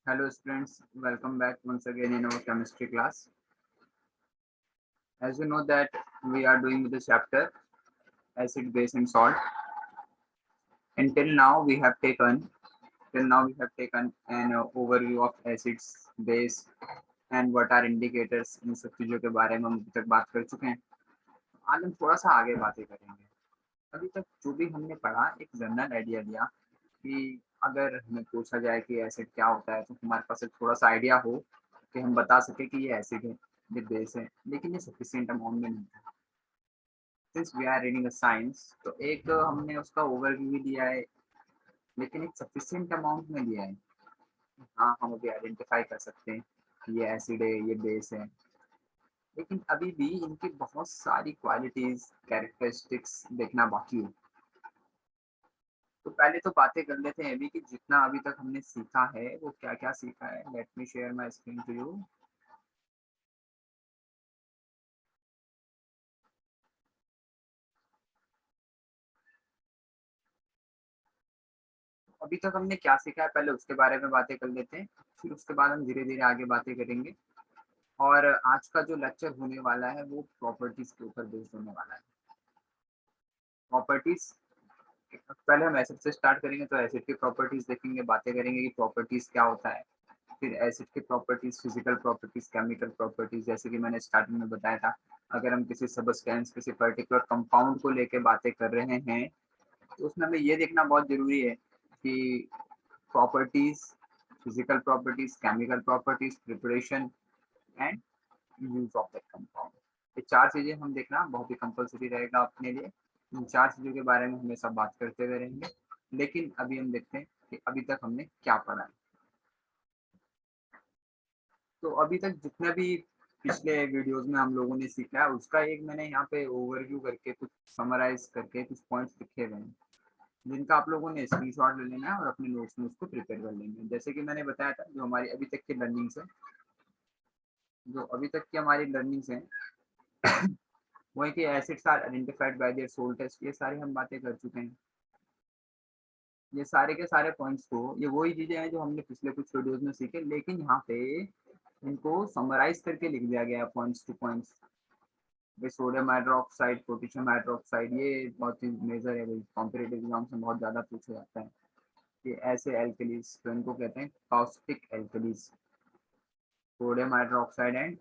Hello students, welcome back once again in our chemistry class. As you know that we are doing the chapter acid, base and salt. Until now we have taken an overview of acids, base and what are indicators. इन सब चीजों के बारे में हम अभी तक बात कर चुके हैं. आज हम थोड़ा सा आगे बातें करेंगे. अभी तक जो भी हमने पढ़ा एक जनरल आइडिया दिया कि अगर हमें पूछा जाए कि एसिड क्या होता है तो हमारे पास एक थोड़ा सा आइडिया हो कि हम बता सके कि ये एसिड है, ये बेस है, लेकिन ये सफिशिएंट अमाउंट में नहीं है. Since we are reading a science तो एक हमने उसका ओवरव्यू भी दिया है, लेकिन एक सफिशिएंट अमाउंट में दिया है. हाँ, हम अभी आइडेंटिफाई कर सकते हैं कि ये एसिड है, ये बेस है, लेकिन अभी भी इनकी बहुत सारी क्वालिटीज कैरेक्टरिस्टिक्स देखना बाकी है. तो पहले तो बातें कर लेते हैं अभी कि जितना अभी तक हमने सीखा है वो क्या क्या सीखा है. Let me share my screen to you. अभी तक हमने क्या सीखा है पहले उसके बारे में बातें कर लेते हैं, फिर उसके बाद हम धीरे धीरे आगे बातें करेंगे. और आज का जो लेक्चर होने वाला है वो प्रॉपर्टीज के ऊपर बेस्ड होने वाला है. प्रॉपर्टीज पहले हम एसिड से स्टार्ट करेंगे तो एसिड की प्रॉपर्टीज देखेंगे, बातें करेंगे कि प्रॉपर्टीज क्या होता है. फिर एसिड की properties, physical properties, chemical properties, जैसे कि मैंने स्टार्टिंग में बताया था. अगर हम किसी सब्सटेंस, किसी पर्टिकुलर कंपाउंड को लेके बातें कर रहे हैं तो उसमें हमें ये देखना बहुत जरूरी है कि properties, physical properties, chemical properties, preparation and use of that compound. ये चार चीजें हम देखना बहुत ही कंपल्सरी रहेगा अपने लिए. इन चार चीजों के बारे में हमेशा बात करते हुए रहेंगे. लेकिन अभी हम देखते हैं कि अभी तक हमने क्या पढ़ा है. तो अभी तक जितने भी पिछले वीडियोस में हम लोगों ने सीखा है उसका एक मैंने यहाँ पे ओवरव्यू करके कुछ समराइज करके कुछ पॉइंट्स लिखे हुए हैं, जिनका आप लोगों ने स्क्रीनशॉट ले लेना है और अपने नोट्स में उसको प्रिपेयर कर लेंगे. जैसे कि मैंने बताया था जो हमारी अभी तक की लर्निंग्स है, जो अभी तक की हमारी लर्निंग्स हैं वही कि acids are identified by their sour taste, ये सारी हम बातें कर चुके हैं. ये सारे के सारे पॉइंट्स को, ये वही चीजें हैं जो हमने पिछले कुछ वीडियोस में सीखे, लेकिन यहाँ पे इनको समराइज करके लिख दिया गया points two points. Sodium hydroxide, potassium hydroxide, ये बहुत ही मेजर है भाई, कॉम्पिटेटिव एग्जाम में बहुत ज्यादा पूछा जाता है. ये ऐसे एल्कलीज तो इनको कहते हैं caustic alkalis, sodium hydroxide and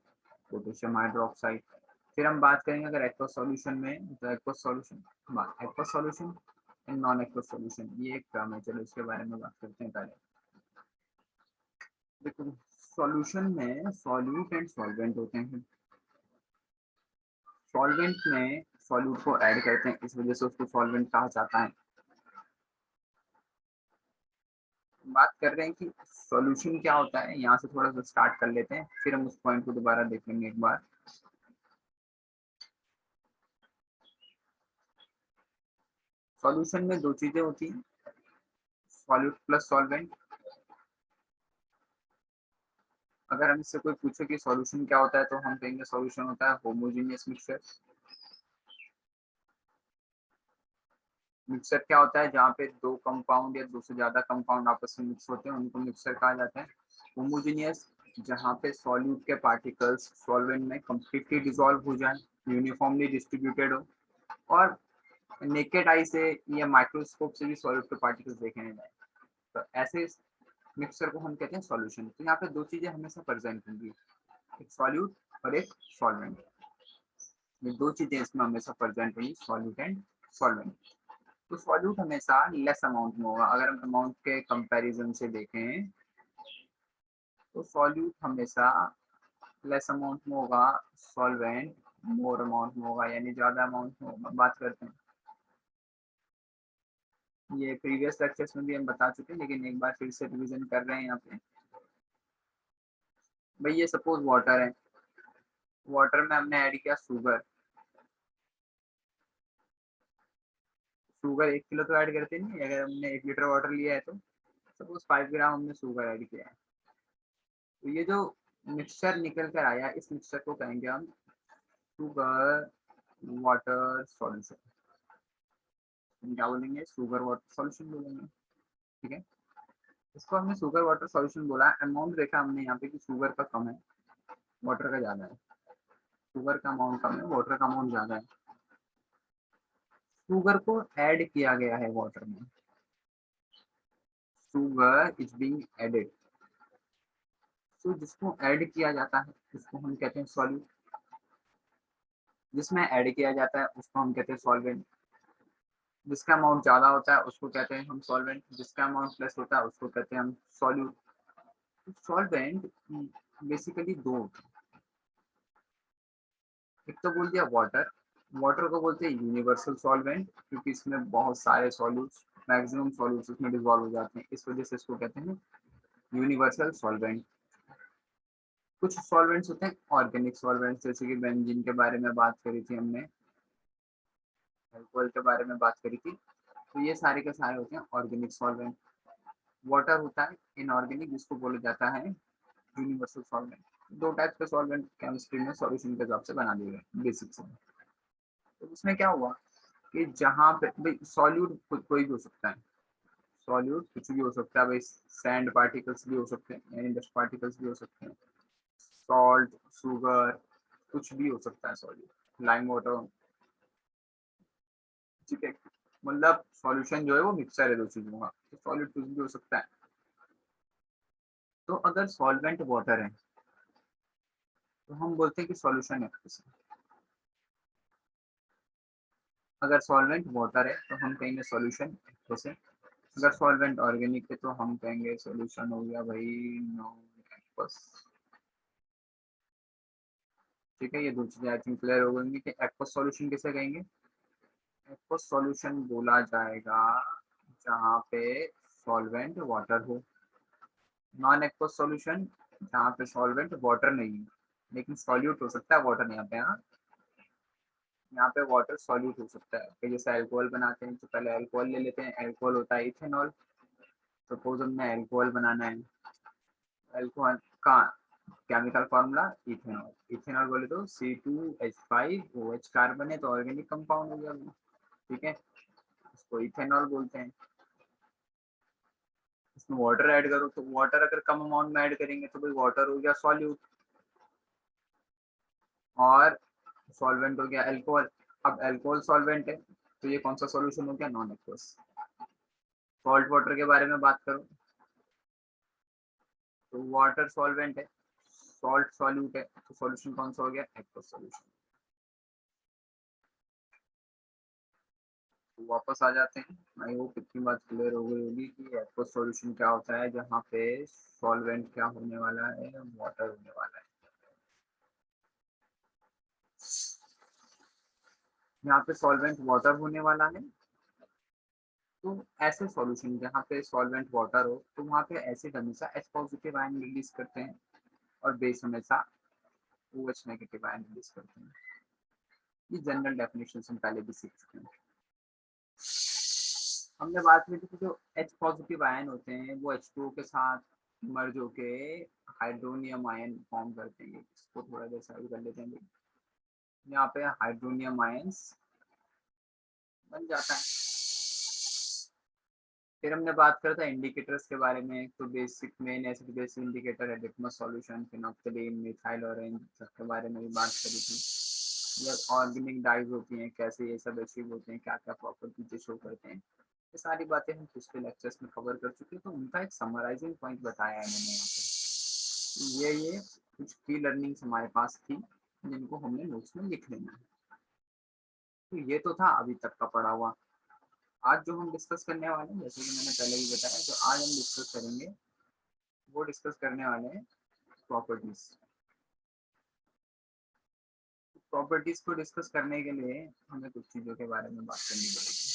potassium hydroxide. फिर हम बात करेंगे अगर एक्वस सॉल्यूशन में तो aqueous solution and non aqueous solution, ये एक टर्म है. चलो इसके बारे में बात करते हैं पहले. देखो, सॉल्यूशन में सॉल्यूट एंड सॉल्वेंट होते हैं. सॉल्वेंट में सॉल्यूट को ऐड करते हैं, इस वजह से उसको सॉल्वेंट कहा जाता है. बात कर रहे हैं कि सॉल्यूशन क्या होता है, यहाँ से थोड़ा सा स्टार्ट कर लेते हैं, फिर हम उस पॉइंट को दोबारा देख लेंगे एक बार. सॉल्यूशन में दो चीजें होती हैं, सॉल्यूट प्लस सॉल्वेंट. अगर हम इससे कोई पूछे कि सॉल्यूशन क्या होता है तो हम कहेंगे सॉल्यूशन होता है होमोजेनियस मिक्सचर. मिक्सचर क्या होता है, जहाँ पे दो कंपाउंड या दो से ज्यादा कंपाउंड आपस में मिक्स होते हैं उनको मिक्सचर कहा जाता है. होमोजेनियस, जहाँ पे सॉल्यूट के पार्टिकल्स सॉल्वेंट में कंप्लीटली डिसॉल्व हो जाए, यूनिफॉर्मली डिस्ट्रीब्यूटेड हो, और नेकेड आई से या माइक्रोस्कोप से भी सॉल्यूट के पार्टिकल्स देखे नहीं जाए, तो ऐसे मिक्सचर को हम कहते हैं सॉल्यूशन. तो यहाँ पे दो चीजें हमेशा प्रेजेंट होंगी, एक सॉल्यूट और एक सॉल्वेंट. ये दो चीजें इसमें हमेशा प्रेजेंट होंगी, सॉल्यूट एंड सॉल्वेंट. तो सॉल्यूट हमेशा लेस अमाउंट में होगा. अगर हम अमाउंट के कंपैरिजन से देखें तो सॉल्यूट हमेशा लेस अमाउंट में होगा, सॉल्वेंट मोर अमाउंट में होगा, यानी ज्यादा अमाउंट में होगा. बात करते हैं, ये प्रीवियस लेक्चर्स में भी हम बता चुके हैं लेकिन एक बार फिर से रिवीजन कर रहे हैं यहाँ पे. भाई ये सपोज वाटर है, वाटर में हमने ऐड किया शुगर. शुगर 1 किलो तो ऐड करते नहीं, अगर हमने 1 लीटर वाटर लिया है तो सपोज 5 ग्राम हमने शुगर ऐड किया है. तो ये जो मिक्सचर निकल कर आया, इस मिक्सचर को कहेंगे हम शुगर वाटर सॉल्यूशन. क्या बोलेंगे, शुगर वाटर सॉल्यूशन बोलेंगे. ठीक है. इसको हमने शुगर वाटर सॉल्यूशन बोला। अमाउंट देखा हमने यहाँ पे कि शुगर का कम है, वाटर का ज्यादा है। शुगर का अमाउंट कम है, वाटर का अमाउंट ज्यादा है। शुगर को ऐड किया गया है वाटर में, शुगर इज बीइंग एडेड। तो जिसको ऐड किया जाता है उसको हम कहते हैं सॉल्यूट, जिसमें ऐड किया जाता है उसको हम कहते हैं सॉल्वेंट। जिसका अमाउंट ज्यादा होता है उसको कहते हैं हम सॉल्वेंट, जिसका अमाउंट लेस होता है उसको कहते हैं हम सॉल्यूट। सॉल्वेंट बेसिकली दो होते हैं, एक तो बोल दिया वाटर। वाटर को बोलते हैं यूनिवर्सल सॉल्वेंट क्योंकि इसमें बहुत सारे सॉल्यूट्स, मैक्सिमम सॉल्यूट्स इसमें डिसॉल्व हो जाते हैं, इस वजह से इसको कहते हैं यूनिवर्सल सॉल्वेंट। कुछ सॉल्वेंट्स होते हैं ऑर्गेनिक सॉल्वेंट्स, जैसे कि बेंजीन के बारे में बात करी थी हमने, अल्कोहल के बारे में बात करी थी। तो ये सारे के सारे होते हैं ऑर्गेनिक सॉल्वेंट। वाटर होता है इनऑर्गेनिक, जिसको बोला जाता है यूनिवर्सल सॉल्वेंट। दो टाइप के सॉल्वेंट केमिस्ट्री में सॉल्यूशन के हिसाब से बना दिए गए बेसिक से। तो उसमें क्या हुआ कि जहाँ पे सॉल्यूट कोई भी हो सकता है, सॉल्यूट कुछ भी हो सकता है भाई, सैंड पार्टिकल्स भी हो सकते हैं, यानी डस्ट पार्टिकल्स भी हो सकते हैं, सॉल्ट, शुगर, कुछ भी हो सकता है सॉल्यूट, लाइम वाटर, ठीक है। मतलब सॉल्यूशन जो है वो मिक्सचर है दो चीजों का, तो सॉल्यूट कुछ भी हो सकता है। तो अगर सॉल्वेंट वाटर है तो हम बोलते हैं कि सॉल्यूशन है। अगर सॉल्वेंट वाटर है तो हम कहेंगे सॉल्यूशन जैसे। अगर सॉल्वेंट ऑर्गेनिक है तो हम कहेंगे सॉल्यूशन हो गया भाई नो एक्वस। ठीक है, ये दो चीजें आई थिंक क्लियर हो गई कि एक्वस सॉल्यूशन किसे कहेंगे। एक्वस सॉल्यूशन बोला जाएगा जहाँ पे सॉल्वेंट वाटर हो। नॉन एक्वस सॉल्यूशन जहाँ पे सॉल्वेंट वाटर नहीं है लेकिन सॉल्यूट हो सकता है वाटर यहाँ पे। हाँ, यहाँ पे वाटर सॉल्यूट हो सकता है। तो जैसे अल्कोहल बनाते हैं तो पहले अल्कोहल ले लेते हैं, अल्कोहल होता है इथेनॉल। सपोज हमने अल्कोहल बनाना है, अल्कोहल का केमिकल फार्मूला इथेनॉल। इथेनॉल बोले तो C2H5OH कार्बन है तो ऑर्गेनिक कंपाउंड हो गया। ठीक है, इसको इथेनॉल बोलते हैं। इसमें वाटर ऐड करो तो वाटर अगर कम अमाउंट में ऐड करेंगे तो भाई वाटर हो गया सॉल्यूट, और सॉल्वेंट हो गया अल्कोहल। अब अल्कोहल सॉल्वेंट है तो ये कौन सा सॉल्यूशन हो गया, नॉन एक्वस। सॉल्ट वाटर के बारे में बात करो तो वाटर सॉल्वेंट है, सॉल्ट सॉल्यूट है, तो सॉल्यूशन कौन सा हो गया, एक्वस सॉल्यूशन। तो वापस आ जाते हैं। आई होप इतनी बात क्लियर हो गई होगी कि एक्वस सॉल्यूशन क्या होता है, जहाँ पे सॉल्वेंट क्या होने वाला है, वाटर होने वाला है। यहाँ पे सॉल्वेंट वाटर होने वाला है। तो ऐसे सॉल्यूशन जहाँ पे सॉल्वेंट वाटर हो तो वहाँ पे एसिड हमेशा H पॉजिटिव आयन रिलीज करते हैं और बेस हमेशा OH नेगेटिव आयन रिलीज करते हैं। ये जनरल डेफिनेशन हम पहले भी सीख चुके हैं। हमने बात की थी कि जो H पॉजिटिव आयन होते हैं वो H2O के साथ मर्ज होके हाइड्रोनियम आयन फॉर्म करते हैं। इसको थोड़ा देर साइड कर लेते हैं। यहाँ पे हाइड्रोनियम आयंस बन जाता है। फिर हमने बात करा था इंडिकेटर्स के बारे में। तो basic main acid base indicator है लिटमस सॉल्यूशन, फिनोक्सिलीन, मिथाइल ऑरेंज, सबके बारे में भी बात करी थी। ये ऑर्गेनिक डाइज होती हैं, कैसे ये सब अचीव होते हैं, क्या क्या प्रॉपर्टी शो करते हैं, ये सारी बातें हम पिछले लेक्चर्स में कवर कर चुके हैं। तो उनका एक समराइजिंग पॉइंट बताया है मैंने यहाँ पे। ये कुछ की लर्निंग्स हमारे पास थी जिनको हमने नोट्स में लिख लेना है। तो ये तो था अभी तक का पढ़ा हुआ। आज जो हम डिस्कस करने वाले हैं, जैसे कि मैंने पहले ही बताया, जो आज हम डिस्कस करेंगे वो डिस्कस करने वाले हैं प्रॉपर्टीज। प्रॉपर्टीज को डिस्कस करने के लिए हमें कुछ चीजों के बारे में बात करनी पड़ेगी।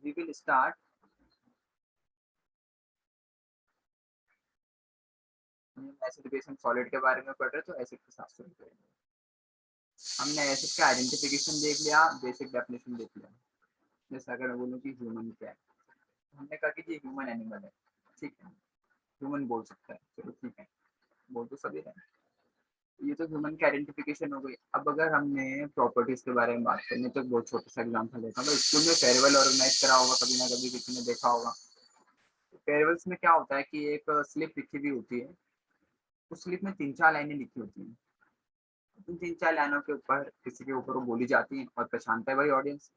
We will start acid base and solid के बारे में पढ़ रहे, तो एसिड के साथ शुरू करेंगे। हमने एसिड का आइडेंटिफिकेशन देख लिया, बेसिक डेफिनेशन देख लिया। जैसे अगर मैं बोलूँ कि ह्यूमन क्या है, हमने कहा कि ये ह्यूमन एनिमल है, ठीक है, ह्यूमन बोल सकता है, चलो ठीक है, बोल तो सभी रहे। ये तो ह्यूमन की आइडेंटिफिकेशन हो गई। अब अगर हमने प्रॉपर्टीज के बारे में बात करनी तो बहुत छोटा सा एग्जाम्पल देता हूँ। स्कूल में फेयरवेल ऑर्गेनाइज करा होगा कभी ना कभी, किसी ने देखा होगा। पेरेबल्स में क्या होता है कि एक स्लिप लिखी हुई होती है, उस स्लिप में 3-4 लाइनें लिखी होती हैं। उन 3-4 लाइनों के ऊपर किसी के ऊपर वो बोली जाती हैं और पहचानता है वही ऑडियंस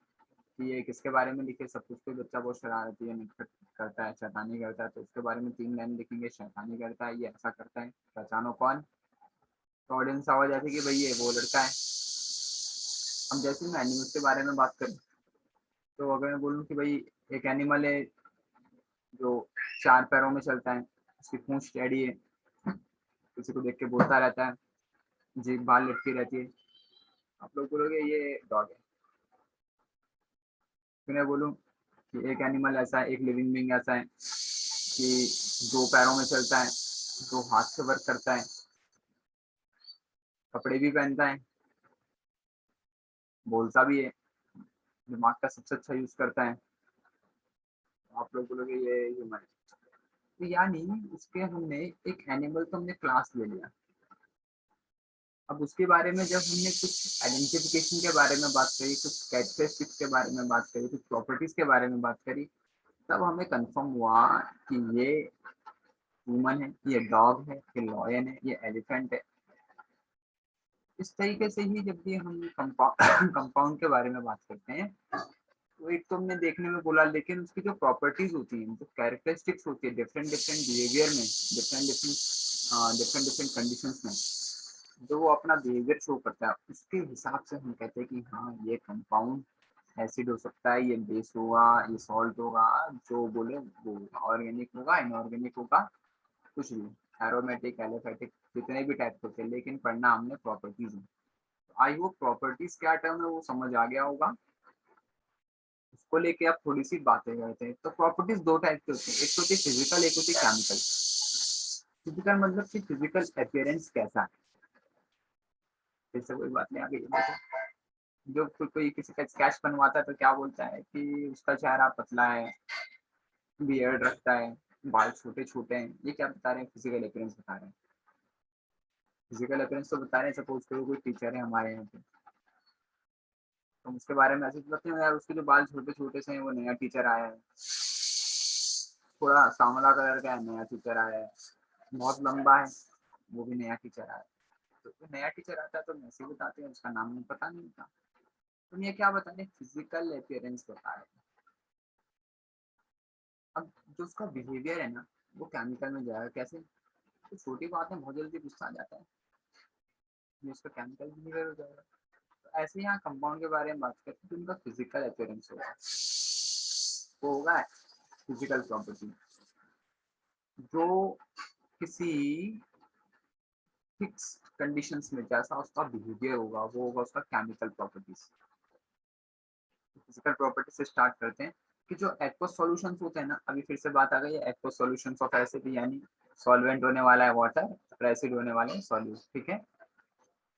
कि ये किसके बारे में लिखे। सब कुछ कोई बच्चा बहुत शरारती है, नटखट करता है, शैतानी करता है, तो उसके बारे में 3 लाइन लिखेंगे, शैतानी करता है, ये ऐसा करता है, पहचानो कौन। तो ऑडियंस आवाज आती है कि भाई ये वो लड़का है। हम जैसे मैं एनिमल्स के बारे में बात करूँ, तो अगर मैं बोलूँ कि भाई एक एनिमल है जो 4 पैरों में चलता है, उसकी पूंछ टेढ़ी है, किसी को देख के बोलता रहता है, जीभ बाहर लटकी रहती है, आप लोग बोलोगे ये डॉग है। फिर मैं बोलूँ कि एक एनिमल ऐसा है, एक लिविंग बीइंग ऐसा है कि 2 पैरों में चलता है, 2 हाथ से वर्क करता है, कपड़े भी पहनता है, बोलता भी है, दिमाग का सबसे अच्छा यूज करता है। आप लोग बोलोगे ये ह्यूमन है। तो यानी उसके हमने एक एनिमल तो हमने क्लास ले लिया। अब उसके बारे में जब हमने कुछ आइडेंटिफिकेशन के बारे में बात करी, कुछ कैरेक्टरिस्टिक्स के बारे में बात करी, कुछ प्रॉपर्टीज के बारे में बात करी, तब हमें कंफर्म हुआ कि ये ह्यूमन है, ये डॉग है, ये लॉयन है, ये एलिफेंट है। इस तरीके से ही जब भी हम कंपाउंड के बारे में बात करते हैं, तो एक तो हमने देखने में बोला, लेकिन उसकी जो प्रॉपर्टीज होती हैं, जो कैरेक्टरिस्टिक्स होती है डिफरेंट डिफरेंट बिहेवियर में, different different different different conditions में, जो वो अपना बिहेवियर शो करता है, उसके हिसाब से हम कहते हैं कि हाँ ये कंपाउंड एसिड हो सकता है, ये बेस होगा, ये सॉल्ट होगा, जो बोले वो ऑर्गेनिक होगा, इनऑर्गेनिक होगा, कुछ भी, एरोमेटिक, एलोफेटिक, जितने भी टाइप होते हैं, लेकिन पढ़ना हमने प्रॉपर्टीज में। आई होप प्रॉपर्टीज क्या टर्म है वो समझ आ गया होगा। उसको लेके आप थोड़ी सी बातें करते हैं। तो प्रॉपर्टीज 2 टाइप की होती है, एक होती है फिजिकल, एक होती है केमिकल। फिजिकल मतलब कि फिजिकल अपीयरेंस कैसा है, जैसे कोई बात नहीं, आगे ये देखो, जो कोई किसी का स्केच बनवाता है तो क्या बोलता है कि उसका चेहरा पतला है, बियर्ड रखता है, बाल छोटे छोटे हैं, ये क्या बता रहे हैं, फिजिकल अपीयरेंस बता रहे हैं। फिजिकल अपीयरेंस तो बता रहे हैं, सपोज करो कोई टीचर है हमारे यहाँ पे, तो उसके बारे में ऐसे बताते हैं यार उसके जो बाल छोटे छोटे से हैं, वो नया टीचर आया है, थोड़ा सांवला कलर का है, नया टीचर आया है, बहुत लंबा है, वो भी नया टीचर आया है। तो नया टीचर आता है तो मैसे बताते हैं, उसका नाम नहीं पता नहीं होता। तो ये क्या बता रहे हैं, फिजिकल अपीयरेंस बता रहे हैं। अब जो उसका बिहेवियर है ना, वो केमिकल में जाएगा कैसे। तो छोटी बात है, बहुत जल्दी गुस्सा आ जाता है, ये उसका केमिकल बिहेवियर हो जाएगा। तो ऐसे ही यहाँ कंपाउंड के बारे में बात करते हैं, तो उनका फिजिकल अपीयरेंस होगा, वो होगा फिजिकल प्रॉपर्टी। जो किसी फिक्स कंडीशंस में जैसा उसका बिहेवियर होगा, वो होगा उसका केमिकल प्रॉपर्टीज। फिजिकल प्रॉपर्टी से स्टार्ट करते हैं कि जो एक्वस सॉल्यूशंस होते हैं ना, अभी फिर से बात आ गई है एक्वस सॉल्यूशंस ऑफ एसिड, यानी सॉल्वेंट होने वाला है वाटर और एसिड होने वाले हैं सॉल्यूट, ठीक है।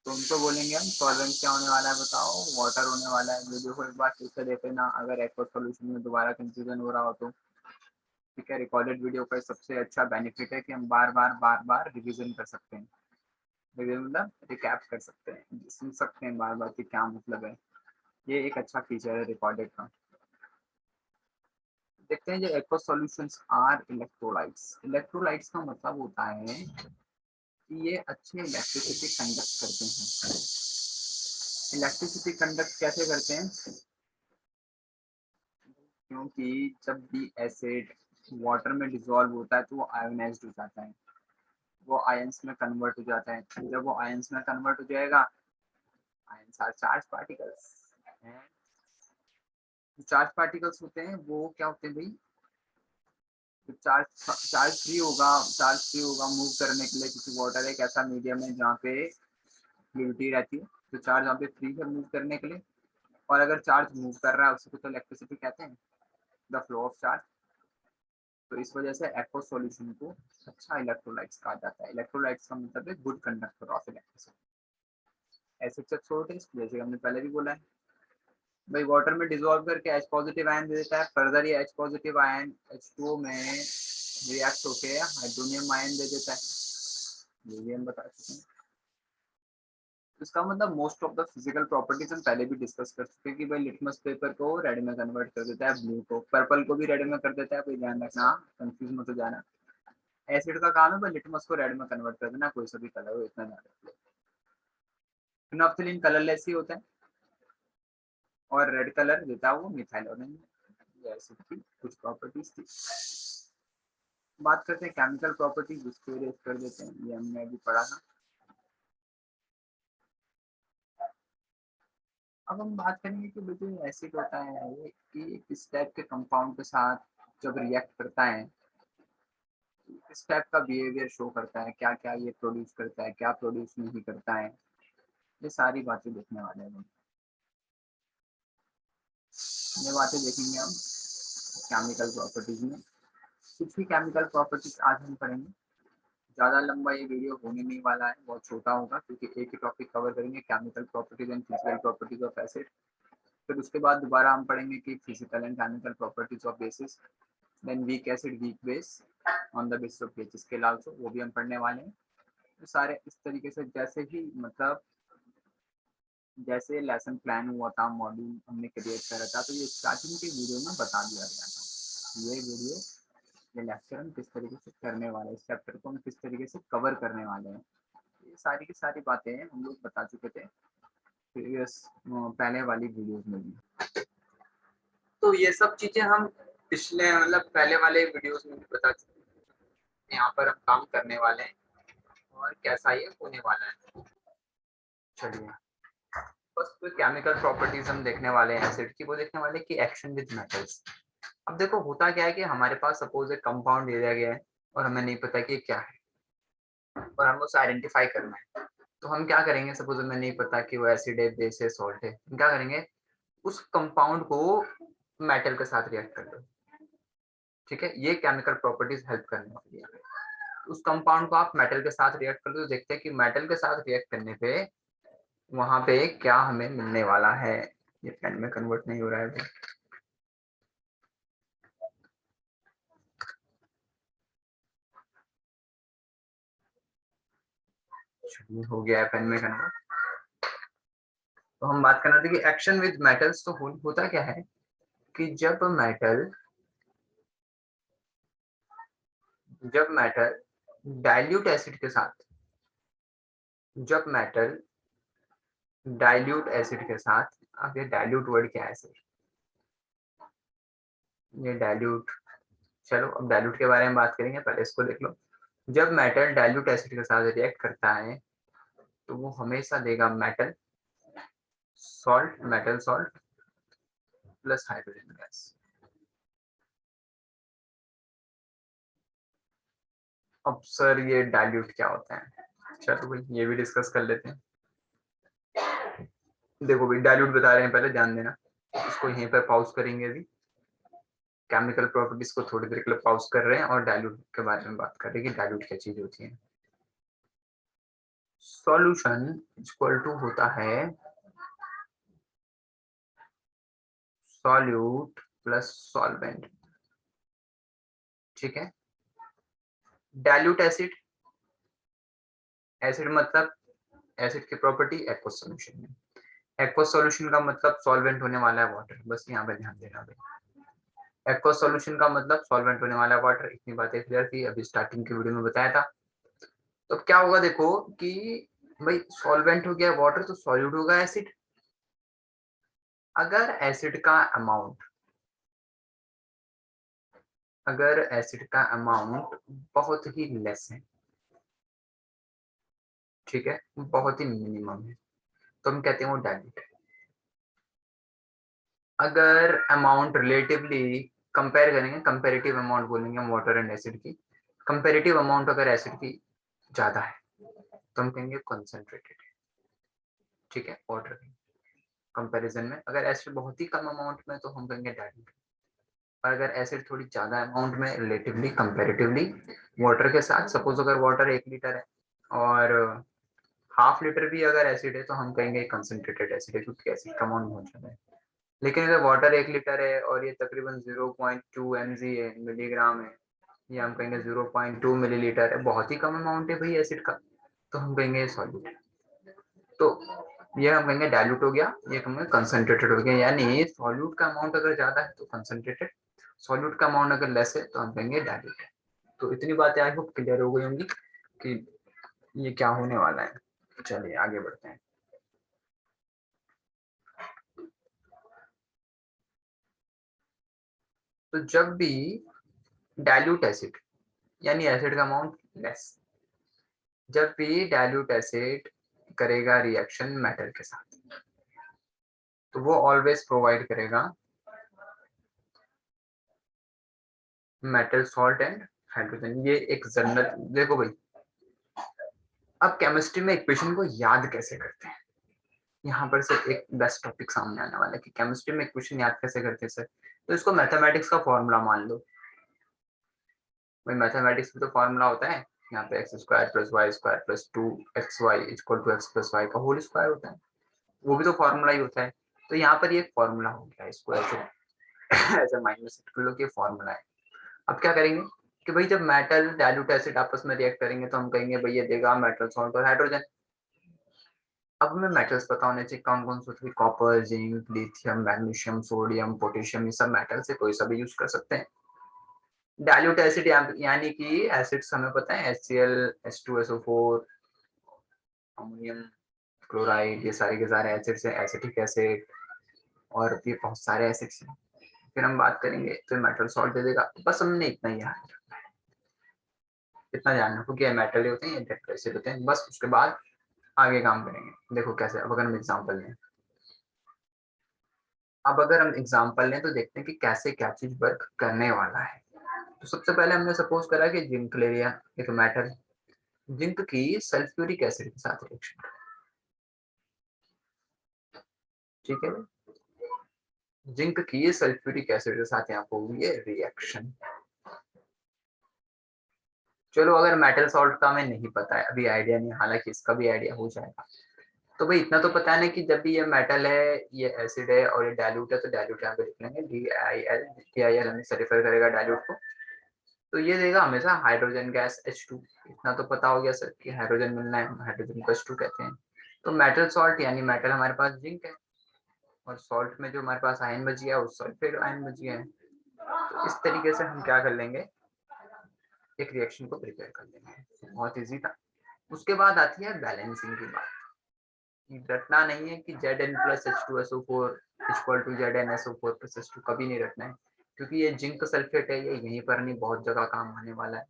तो उनको बोलेंगे हम सॉल्वेंट क्या होने वाला है बताओ, वाटर होने वाला है। ये देखो एक बार फिर से देख लेना, अगर एक्वस सॉल्यूशन में दोबारा कंफ्यूजन हो रहा हो तो, ठीक है। रिकॉर्डेड वीडियो का सबसे अच्छा बेनिफिट है कि हम बार बार रिविजन कर सकते हैं, रिविजन मतलब रिकैप कर सकते हैं, सुन सकते हैं बार बार कि क्या मतलब है। ये एक अच्छा फीचर है रिकॉर्डेड का। देखते हैं जो aqueous solutions are electrolytes. Electrolytes का मतलब होता है कि ये अच्छे इलेक्ट्रिसिटी कंडक्ट करते हैं। इलेक्ट्रिसिटी कंडक्ट कैसे करते हैं, क्योंकि जब भी एसिड वाटर में डिसॉल्व होता है तो वो आयोनाइज्ड हो जाता है, वो आयंस में कन्वर्ट हो जाता है। जब वो आयंस में कन्वर्ट हो जाएगा, ions are charge particles, charge particles होते हैं वो क्या होते हैं भाई, तो चार्ज चार्ज फ्री होगा, चार्ज फ्री होगा मूव करने के लिए, क्योंकि वाटर एक ऐसा मीडियम है जहाँ पे फ्लूइडिटी रहती है, तो चार्ज यहाँ पे फ्री है मूव करने के लिए। और अगर चार्ज मूव कर रहा है उसको तो इलेक्ट्रिसिटी कहते हैं, द फ्लो ऑफ चार्ज। तो इस वजह से एक्वस सॉल्यूशन को अच्छा इलेक्ट्रोलाइट्स कहा जाता है। इलेक्ट्रोलाइट्स का मतलब है गुड कंडक्टर ऑफ इलेक्ट्रिसिटी। ऐसे छोटे जैसे हमने पहले भी बोला है, भाई वाटर में डिसॉल्व करके H पॉजिटिव आयन दे देता है, फर्दर ये H पॉजिटिव आयन H2O में रिएक्ट होके हाइड्रोनियम आयन दे देता है, ये भी हम बता चुके हैं। इसका मतलब most of the physical properties हम पहले भी डिस्कस कर चुके हैं कि भाई लिटमस पेपर को रेड में कन्वर्ट कर देता है, ब्लू को, पर्पल को भी रेड में कर देता है, कोई ध्यान रखना, कंफ्यूज मत हो जाना। एसिड का काम है भाई लिटमस को रेड में कन्वर्ट कर देना, कोई सा भी कलर हो, इतना ध्यान रख लो। फिनोल्फ्थालीन कलरलेस ही होता है और रेड कलर देता है वो मिथाइल ऑरेंज। एसिड की कुछ प्रॉपर्टीज थी। बात करते हैं केमिकल प्रॉपर्टीज, उसको रेस कर देते हैं, ये हमने अभी पढ़ा था। अब हम बात करेंगे कि जो एसिड होता है ये कि किस टाइप के कंपाउंड के साथ जब रिएक्ट करता है, इस टाइप का बिहेवियर शो करता है, क्या क्या ये प्रोड्यूस करता है, क्या प्रोड्यूस नहीं करता है, ये सारी बातें देखने वाले हैं हम। ये बातें देखेंगे हम केमिकल प्रॉपर्टीज में। कुछ भी केमिकल प्रॉपर्टीज आज हम पढ़ेंगे। ज़्यादा लंबा ये वीडियो होने नहीं वाला है, बहुत छोटा होगा क्योंकि एक ही टॉपिक कवर करेंगे, chemical properties and physical properties of acid. फिर उसके बाद दोबारा हम पढ़ेंगे कि physical and chemical properties of bases, then weak acid weak base on the basis of basis scale also, वो भी हम पढ़ने वाले हैं। तो सारे इस तरीके से जैसे ही मतलब जैसे लेसन प्लान हुआ था, मॉड्यूल हमने क्रिएट करा था, तो ये स्टार्टिंग के वीडियो में बता दिया गया था। ये वीडियो, ये लेक्चर हम किस तरीके से करने वाले हैं, इस चैप्टर को हम किस तरीके से कवर करने वाले हैं, ये सारी की सारी बातें हम लोग बता चुके थे प्रीवियस पहले वाली वीडियोस में भी। तो ये सब चीजें हम पिछले मतलब पहले वाले वीडियोस में भी बता चुके हैं। यहाँ पर हम काम करने वाले हैं और कैसा ये होने वाला है। चलिए, फर्स्ट तो केमिकल प्रॉपर्टीज हम देखने वाले हैं एसिड की, वो देखने वाले कि एक्शन विद मेटल्स। अब देखो होता क्या है कि हमारे पास सपोज एक कंपाउंड दे दिया गया है और हमें नहीं पता कि क्या है और हमको उसे आइडेंटिफाई करना है। तो हम क्या करेंगे, सपोज हमें नहीं पता कि वो एसिड है, बेस है, सॉल्ट है, हम क्या करेंगे, उस कंपाउंड को मेटल के साथ रिएक्ट कर दो। ठीक है, ये केमिकल प्रॉपर्टीज हेल्प करने वाली है। उस कंपाउंड को आप मेटल के साथ रिएक्ट कर दो, तो देखते हैं कि मेटल के साथ रिएक्ट करने पे वहां पे क्या हमें मिलने वाला है। ये पेन में कन्वर्ट नहीं हो रहा है। हो गया है पेन में कन्वर्ट। तो हम बात करना था कि एक्शन विद मेटल्स। तो होता क्या है कि जब मेटल डाइल्यूट एसिड के साथ, जब मेटल डाइल्यूट एसिड के साथ, अब ये डाइल्यूट वर्ड क्या है सर, ये डाइल्यूट, चलो अब डाइल्यूट के बारे में बात करेंगे, पहले इसको देख लो। जब मेटल डाइल्यूट एसिड के साथ रिएक्ट करता है तो वो हमेशा देगा metal salt plus hydrogen gas. अब सर ये डाइल्यूट क्या होता है, चलो भाई ये भी डिस्कस कर लेते हैं। देखो भाई डाइल्यूट बता रहे हैं, पहले ध्यान देना, इसको यहीं पर पॉज करेंगे अभी। केमिकल प्रॉपर्टीज को थोड़ी देर के लिए पॉज कर रहे हैं और डाइल्यूट के बारे में बात कर रहे हैं कि डाइल्यूट क्या चीज होती है। सॉल्यूशन इक्वल टू होता है सॉल्यूट प्लस सॉल्वेंट। ठीक है, डाइल्यूट एसिड, एसिड मतलब एसिड की प्रॉपर्टी एक्वस सॉल्यूशन में, एक्वस सॉल्यूशन का मतलब सॉल्वेंट होने वाला है वाटर, बस यहाँ पे ध्यान देना भाई। एक्वस सॉल्यूशन का मतलब सॉल्वेंट होने वाला है वाटर, इतनी बातें क्लियर थी, अभी स्टार्टिंग की वीडियो में बताया था। तो क्या होगा देखो कि भाई सॉल्वेंट हो गया वाटर तो सॉल्यूट होगा एसिड। अगर एसिड का अमाउंट, अगर एसिड का अमाउंट बहुत ही लेस है, ठीक है, बहुत ही मिनिमम है, तो हम कहते हैं वो डाइल्यूट है। अगर अमाउंट रिलेटिवली कंपेयर करेंगे, कंपेरेटिव अमाउंट बोलेंगे हम वाटर एंड एसिड की, कंपेरेटिव अमाउंट अगर एसिड की ज्यादा है तो हम कहेंगे कंसंट्रेटेड है। ठीक है, वाटर की कंपैरिजन में अगर एसिड बहुत ही कम अमाउंट में तो हम कहेंगे डाइल्यूट। और अगर एसिड थोड़ी ज्यादा अमाउंट में रिलेटिवली कंपैरेटिवली वाटर के साथ, सपोज अगर वाटर 1 लीटर है और हाफ लीटर भी अगर एसिड है तो हम कहेंगे कंसंट्रेटेड एसिड है, क्योंकि एसिड का अमाउंट बहुत ज्यादा है। लेकिन अगर वाटर 1 लीटर है और ये तकरीबन 0.2 mg है, मिलीग्राम है, या हम कहेंगे 0.2 मिलीलीटर है, बहुत ही कम अमाउंट है भाई एसिड का, तो हम कहेंगे सॉल्यूट। तो ये हम कहेंगे डाइल्यूट हो गया, ये कहेंगे कंसंट्रेटेड हो गया। यानी सॉल्यूट का अमाउंट अगर ज्यादा है तो कंसंट्रेटेड, सॉल्यूट का अमाउंट अगर लेस है तो हम कहेंगे डाइल्यूट। तो इतनी बातें आई होप क्लियर हो गई होंगी कि ये क्या होने वाला है। चलिए आगे बढ़ते हैं। तो जब भी डाइल्यूट एसिड यानी एसिड का अमाउंट लेस, जब भी डाइल्यूट एसिड करेगा रिएक्शन मेटल के साथ तो वो ऑलवेज प्रोवाइड करेगा मेटल सॉल्ट एंड हाइड्रोजन। ये एक जनरल, देखो भाई अब केमिस्ट्री में इक्वेशन को याद कैसे करते हैं, यहाँ पर से एक बेस्ट टॉपिक सामने आने वाला है कि केमिस्ट्री में इक्वेशन याद कैसे करते हैं सर। तो इसको मैथमेटिक्स का फॉर्मूला मान लो भाई। मैथमेटिक्स में तो फॉर्मूला होता है यहाँ पे X square plus Y square plus 2xy equal to X plus Y का होल स्क्वायर होता है, वो भी तो फॉर्मूला ही होता है। तो यहाँ पर ये फॉर्मूला हो गया, इसको ऐसे ऐसे माइंड में सेट कर लो कि फॉर्मूला है। अब क्या करेंगे कि भाई जब मेटल डाइल्यूट एसिड आपस में रिएक्ट करेंगे तो हम कहेंगे भाई ये देगा मेटल सॉल्ट और हाइड्रोजन। अब हमें मेटल्स पता होने चाहिए कौन कौन से, copper, zinc, lithium, magnesium, sodium, potassium, ये सब मेटल से कोई सा भी यूज कर सकते हैं। डाइल्यूट एसिड यानी कि एसिड्स हमें पता है HCl, H2SO4, अमोनियम क्लोराइड, ये सारे के सारे एसिड्स हैं, एसिटिक एसिड और भी बहुत सारे एसिड्स हैं। फिर हम बात करेंगे तो मेटल सॉल्ट दे देगा। बस हमने इतना ही याद रखना है, इतना जानना हो कि मेटल होते हैं, डाइल्यूट एसिड होते हैं, बस। उसके बाद आगे काम करेंगे। देखो कैसे, अब अगर हम एग्जांपल लें, अब अगर हम एग्जांपल लें तो देखते हैं कि कैसे क्या चीज वर्क करने वाला है। तो सबसे पहले हमने सपोज करा कि जिंक ले लिया, एक मेटल, जिंक की सल्फ्यूरिक एसिड के साथ रिएक्शन, ठीक है। जिंक की सल्फ्यूरिक एसिड के साथ यहाँ पर हुई है रिएक्शन। चलो अगर मेटल सॉल्ट का हमें नहीं पता है, अभी आइडिया नहीं, हालांकि इसका भी आइडिया हो जाएगा। तो भाई इतना तो पता है ना कि जब भी ये मेटल है, ये एसिड है और ये डाइल्यूट है, तो डाइल्यूट यहाँ पे लिख लेंगे DIL हमें रेफर करेगा डाइल्यूट को। तो ये देगा हमेशा हाइड्रोजन गैस H2। इतना तो पता हो गया सर कि हाइड्रोजन मिलना है, हाइड्रोजन को H2 कहते हैं। तो मेटल सॉल्ट यानी मेटल हमारे पास जिंक है, और सॉल्ट में जो हमारे पास आयन बच गया उस सल्फेट आयन बच गया है। तो इस तरीके से हम क्या कर लेंगे, एक रिएक्शन को प्रिपेयर कर लेंगे। बहुत ईजी था। उसके बाद आती है बैलेंसिंग की बात। रटना नहीं है कि Zn plus H2SO4 equal to ZnSO4 plus H2, कभी नहीं रटना है, क्योंकि ये जिंक सल्फेट है, ये यहीं पर नहीं बहुत जगह काम आने वाला है।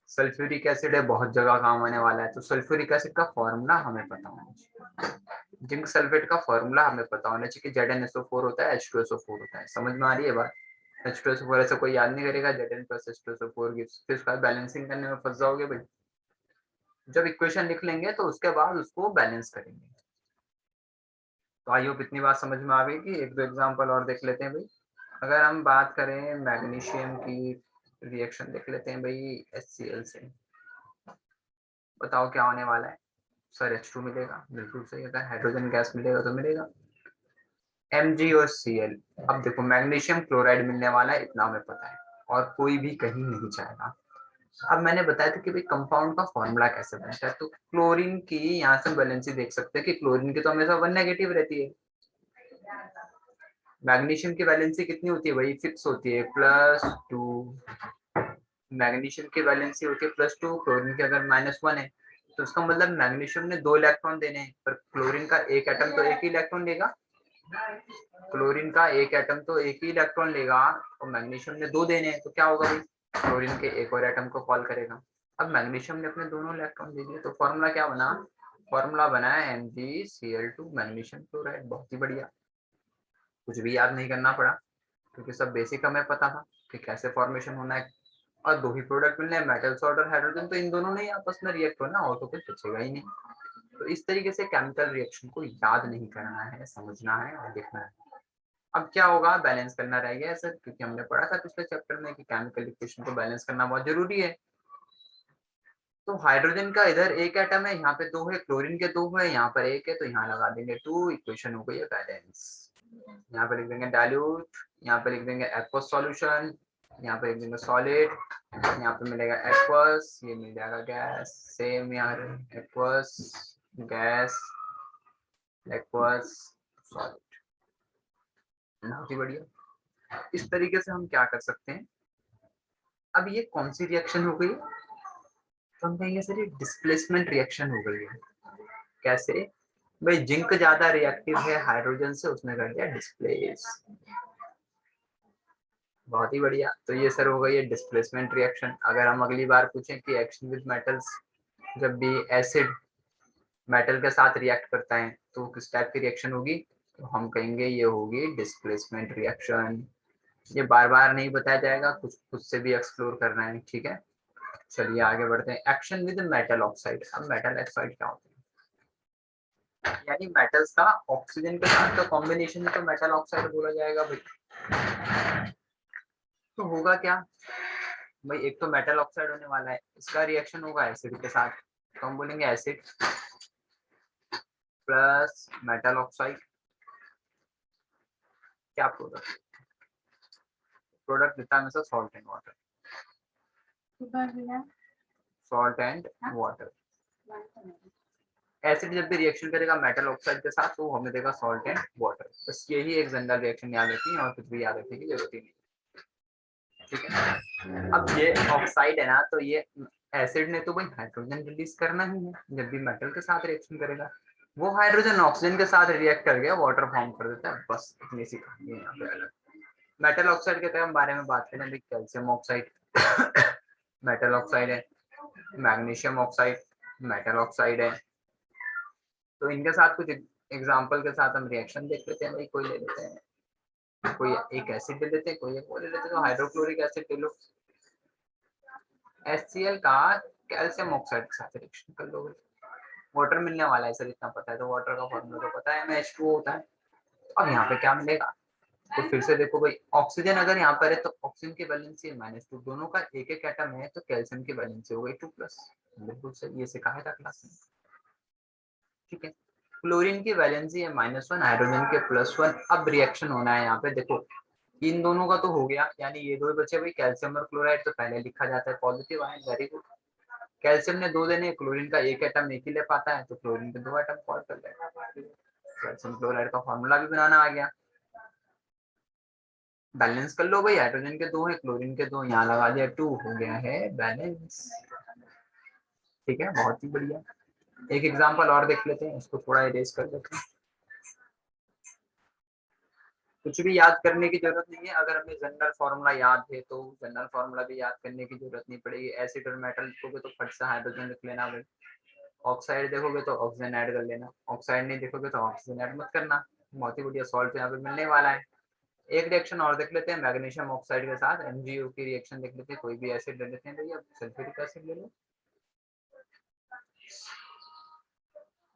सल्फ्यूरिक एसिड है, बहुत जगह काम आने वाला है। तो सल्फ्यूरिक एसिड का फॉर्मूला हमें पता होना चाहिए, जिंक सल्फेट का फॉर्मूला हमें पता होना चाहिए कि ZnSO4 होता है, H2SO4 होता है। समझ में आ रही है बात। H2SO4 ऐसा कोई याद नहीं करेगा, Zn प्लस H2SO4 गिव्स, फिर उसका बैलेंसिंग करने में फंस जाओगे भाई। जब इक्वेशन लिख लेंगे तो उसके बाद उसको बैलेंस करेंगे। तो आई होप इतनी बात समझ में आ गई कि एक दो एग्जांपल और देख लेते हैं भाई। अगर हम बात करें मैग्नीशियम की, रिएक्शन देख लेते हैं भाई HCl से। बताओ क्या होने वाला है सर। H2 मिलेगा, बिल्कुल सही। अगर हाइड्रोजन गैस मिलेगा तो मिलेगा Mg और Cl। अब देखो मैग्नीशियम क्लोराइड मिलने वाला है, इतना हमें पता है, और कोई भी कहीं नहीं जाएगा। अब मैंने बताया था कि भाई कंपाउंड का फॉर्मूला कैसे बनता है। तो क्लोरीन की यहाँ से बैलेंसी देख सकते हैं कि क्लोरीन की तो हमेशा 1 नेगेटिव रहती है। मैग्नीशियम की वैलेंसी कितनी होती है भाई, फिक्स होती है +2। मैग्नीशियम की वैलेंसी होती है +2, क्लोरीन की अगर -1 है तो उसका मतलब मैग्नीशियम ने 2 इलेक्ट्रॉन देने हैं, पर क्लोरीन का एक एटम तो एक ही इलेक्ट्रॉन लेगा। क्लोरीन का एक एटम तो एक ही इलेक्ट्रॉन लेगा, और मैग्नीशियम ने 2 देने हैं, तो क्या होगा भाई, क्लोरीन के एक और एटम को कॉल करेगा। अब मैग्नीशियम ने अपने दोनों इलेक्ट्रॉन दे दिए, तो फॉर्मूला क्या बना, फॉर्मूला बना है MgCl2 मैग्नीशियम क्लोराइड। बहुत ही बढ़िया, कुछ भी याद नहीं करना पड़ा, क्योंकि सब बेसिक हमें पता था कि कैसे फॉर्मेशन होना है। और दो ही प्रोडक्ट मिलने हैं, मेटल सॉल्ट और हाइड्रोजन, तो इन दोनों ने आपस में रिएक्ट होना, और तो कुछ बचेगा ही नहीं। तो इस तरीके से केमिकल रिएक्शन को याद नहीं करना है, समझना है और लिखना है। अब क्या होगा, बैलेंस करना रह गया सर, क्योंकि हमने पढ़ा था पिछले चैप्टर में कि केमिकल इक्वेशन को बैलेंस करना बहुत जरूरी है। तो हाइड्रोजन का इधर एक एटम है, यहाँ पे 2 है, क्लोरीन के 2 है, यहाँ पर 1 है, तो यहाँ लगा देंगे 2, इक्वेशन हो गई है बैलेंस। यहाँ पे लिख देंगे डाइल्यूट, यहाँ पे लिख देंगे एक्वस सॉल्यूशन, यहाँ पे लिख देंगे सॉलिड, यहाँ पे मिलेगा एक्वस, ये मिल जाएगा गैस। सेम यार, एक्वस, गैस, एक्वस सॉलिड। बहुत ही बढ़िया। इस तरीके से हम क्या कर सकते हैं, अब ये कौन सी रिएक्शन हो गई, तो हम कहेंगे सर ये डिस्प्लेसमेंट रिएक्शन हो गई है। कैसे भाई, जिंक ज्यादा रिएक्टिव है हाइड्रोजन से, उसने कर दिया डिस्प्लेस। बहुत ही बढ़िया। तो ये सर हो गई है डिस्प्लेसमेंट रिएक्शन। अगर हम अगली बार पूछें कि एक्शन विद मेटल्स, जब भी एसिड मेटल के साथ रिएक्ट करता है तो किस टाइप की रिएक्शन होगी, तो हम कहेंगे ये होगी डिस्प्लेसमेंट रिएक्शन। ये बार बार नहीं बताया जाएगा, कुछ खुद से भी एक्सप्लोर करना है, ठीक है। चलिए आगे बढ़ते हैं। Action with metal oxide. अब मेटल ऑक्साइड क्या होता है, यानी मेटल्स का ऑक्सीजन के साथ का कॉम्बिनेशन तो मेटल ऑक्साइड बोला जाएगा भाई। तो होगा क्या भाई, एक तो मेटल ऑक्साइड होने वाला है, इसका रिएक्शन होगा एसिड के साथ, तो हम बोलेंगे एसिड प्लस मेटल ऑक्साइड, क्या प्रोडक्ट, प्रोडक्ट देता है हमेशा salt and water. Salt and water. Acid जब भी रिएक्शन करेगा मेटल ऑक्साइड के साथ तो हमें देगा सॉल्ट एंड वाटर। बस यही एक जनरल रिएक्शन याद रखनी है और कुछ भी याद रखने की जरूरत ही नहीं, ठीक है। अब ये ऑक्साइड है ना, तो ये एसिड ने तो भाई हाइड्रोजन रिलीज करना ही है जब भी मेटल के साथ रिएक्शन करेगा। वो हाइड्रोजन ऑक्सीजन के साथ रिएक्ट करके वाटर फॉर्म कर देता है, बस इतनी सी कहानी है यहाँ पे। अलग मेटल ऑक्साइड के बारे में बात करें, कैल्शियम ऑक्साइड मेटल ऑक्साइड है, मैग्नीशियम ऑक्साइड मेटल ऑक्साइड है। तो इनके साथ कुछ एग्जांपल के साथ हम रिएक्शन देख लेते हैं भाई। कोई ले लेते हैं, कोई एक एसिड ले लेते हैं, कोई एक वो ले लेते हैं। तो हाइड्रोक्लोरिक एसिड ले लो, HCl का कैल्शियम ऑक्साइड के साथ रिएक्शन कर लो। वाटर मिलने वाला है सर, इतना पता है। तो वाटर का फॉर्मूला तो पता है, H2O होता है। अब यहाँ पे क्या मिलेगा, तो फिर से देखो भाई, ऑक्सीजन अगर यहाँ पर है तो ऑक्सीजन की वैलेंसी है -2, दोनों का एक एक एटम है, तो कैल्शियम की वैलेंसी हो गई 2+। बिल्कुल सही, ये सिखाया था क्लास में, ठीक है। क्लोरीन की वैलेंसी है -1, हाइड्रोजन के +1। अब रिएक्शन होना है यहाँ पे, देखो इन दोनों का तो हो गया, यानी ये दो बचे भाई, कैल्शियम और क्लोराइड। तो पहले लिखा जाता है positive ion, very good. Calcium ने 2 देने, क्लोरीन का एक एटम एक ही ले पाता है, तो क्लोरीन के 2 एटम कॉल कर लेगा। कैल्शियम क्लोराइड का फॉर्मूला भी बनाना आ गया। बैलेंस कर लो भाई, हाइड्रोजन के 2 है, क्लोरीन के 2, यहाँ लगा दिया 2, हो गया है बैलेंस, ठीक है। बहुत ही बढ़िया। एक एग्जांपल और देख लेते हैं, इसको थोड़ा इरेज कर लेते हैं। कुछ भी याद करने की जरूरत नहीं है, अगर हमें जनरल फॉर्मूला याद है तो जनरल फॉर्मूला भी याद करने की जरूरत नहीं पड़ेगी। एसिड और मेटल देखोगे तो फट से हाइड्रोजन लिख लेना भाई, ऑक्साइड देखोगे तो ऑक्सीजन ऐड कर लेना, ऑक्साइड नहीं देखोगे तो ऑक्सीजन ऐड मत करना। बहुत ही बढ़िया, सॉल्ट यहाँ पे मिलने वाला है। एक रिएक्शन और देख लेते हैं, मैग्नीशियम ऑक्साइड के साथ MgO की रिएक्शन देख लेते हैं। कोई भी एसिड ले लेते हैं भैया, सल्फ्यूरिक एसिड ले लो,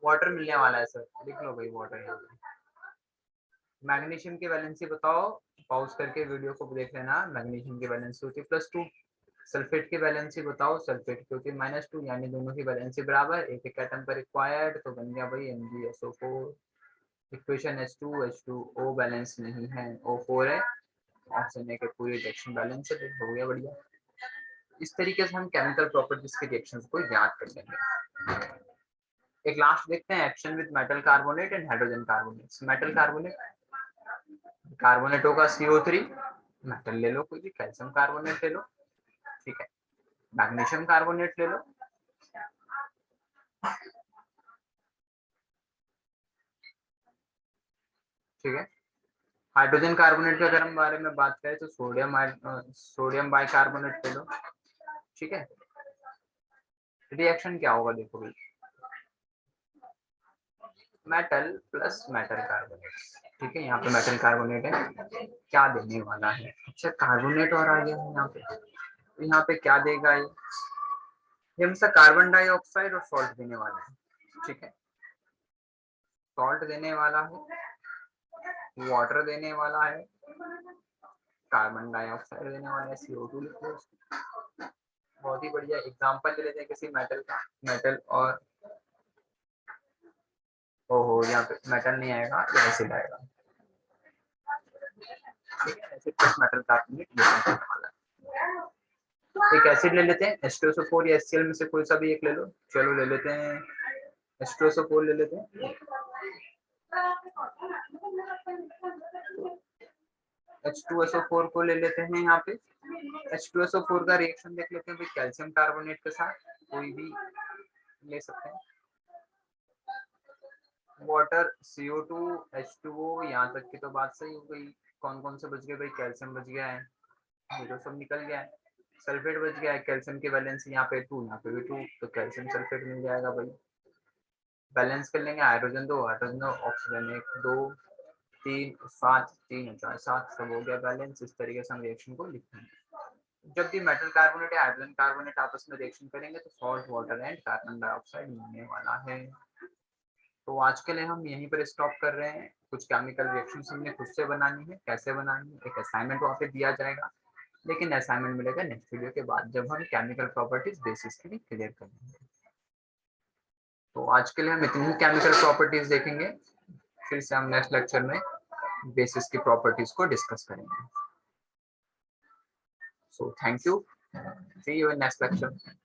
वाटर मिलने वाला है सर, लिख लो भाई वाटर यहाँ पे। मैग्नीशियम की वैलेंसी बताओ, पॉज करके वीडियो को देख लेना। मैग्नीशियम की वैलेंसी होती है +2। सल्फेट की वैलेंसी बताओ, सल्फेट की होती है -2, यानी दोनों की वैलेंसी बराबर, एक एक एटम पर रिक्वायर्ड, तो बन गया भाई MgSO4। इक्वेशन H2O बैलेंस नहीं है, O4 है, ऑप्शन ए के पूरी रिएक्शन बैलेंस है, हो गया बढ़िया। इस तरीके से हम केमिकल प्रॉपर्टीज के रिएक्शंस को याद कर लेंगे। एक लास्ट देखते हैं, action with metal carbonate and hydrogen carbonate. Metal carbonate, carbonate होगा CO3, मेटल ले लो कोई भी, कैल्शियम कार्बोनेट ले लो, ठीक है। मैग्नीशियम कार्बोनेट ले लो, ठीक है। हाइड्रोजन कार्बोनेट के अगर हम बारे में बात करें तो सोडियम बाइकार्बोनेट ले लो, ठीक है। रिएक्शन क्या होगा देखो भाई, मेटल प्लस मेटल कार्बोनेट, ठीक है। यहाँ पे मेटल कार्बोनेट है, क्या देने वाला है, अच्छा कार्बोनेट और आ गया है यहाँ पे, तो यहाँ पे क्या देगा ये हमसे कार्बन डाइऑक्साइड और सॉल्ट देने वाला है, ठीक है। सॉल्ट देने वाला है, वाटर देने वाला है, कार्बन डाइऑक्साइड देने वाला है, CO2 लिख लो। बहुत ही बढ़िया। एग्जांपल ले लेते हैं किसी मेटल का, मेटल और ओहो, यहाँ पे मेटल नहीं आएगा, एसिड आएगा, एसिड प्लस मेटल कार्बोनेट वाला है। एक एसिड ले लेते हैं, H2SO4 या HCl में से कोई सा भी एक ले लो। चलो ले लेते हैं H2SO4 ले लेते हैं, H2SO4 को ले लेते हैं यहाँ पे। H2SO4 का रिएक्शन देख लेते हैं भाई, कैल्शियम कार्बोनेट के साथ कोई भी ले सकते हैं। वाटर, CO2, H2O, यहाँ तक की तो बात सही हो गई। कौन कौन से बच गए भाई, कैल्शियम बच गया है, ये तो सब निकल गया है। सल्फेट बच गया है, कैल्शियम की वैलेंस यहाँ पे 2, यहाँ पे भी 2, तो कैल्शियम सल्फेट मिल जाएगा भाई। बैलेंस कर लेंगे, हाइड्रोजन 2, हाइड्रोजन 2, ऑक्सीजन 1, 2, 3, 7, 3, 4, 7, सब हो गया बैलेंस। इस तरीके से हम रिएक्शन को लिखते हैं। जब भी मेटल कार्बोनेट या हाइड्रोजन कार्बोनेट आपस में रिएक्शन करेंगे तो salt water and carbon dioxide मिलने वाला है। तो आज के लिए हम यहीं पर स्टॉप कर रहे हैं। कुछ केमिकल रिएक्शंस हमने खुद से बनानी है, कैसे बनानी है एक असाइनमेंट वहाँ पे दिया जाएगा, लेकिन असाइनमेंट मिलेगा नेक्स्ट वीडियो के बाद, जब हम केमिकल प्रॉपर्टीज बेसिस के लिए क्लियर करेंगे। तो आज के लिए हम इतनी ही केमिकल प्रॉपर्टीज देखेंगे, फिर से हम नेक्स्ट लेक्चर में बेसिस की प्रॉपर्टीज को डिस्कस करेंगे। So thank you, see you in next lecture.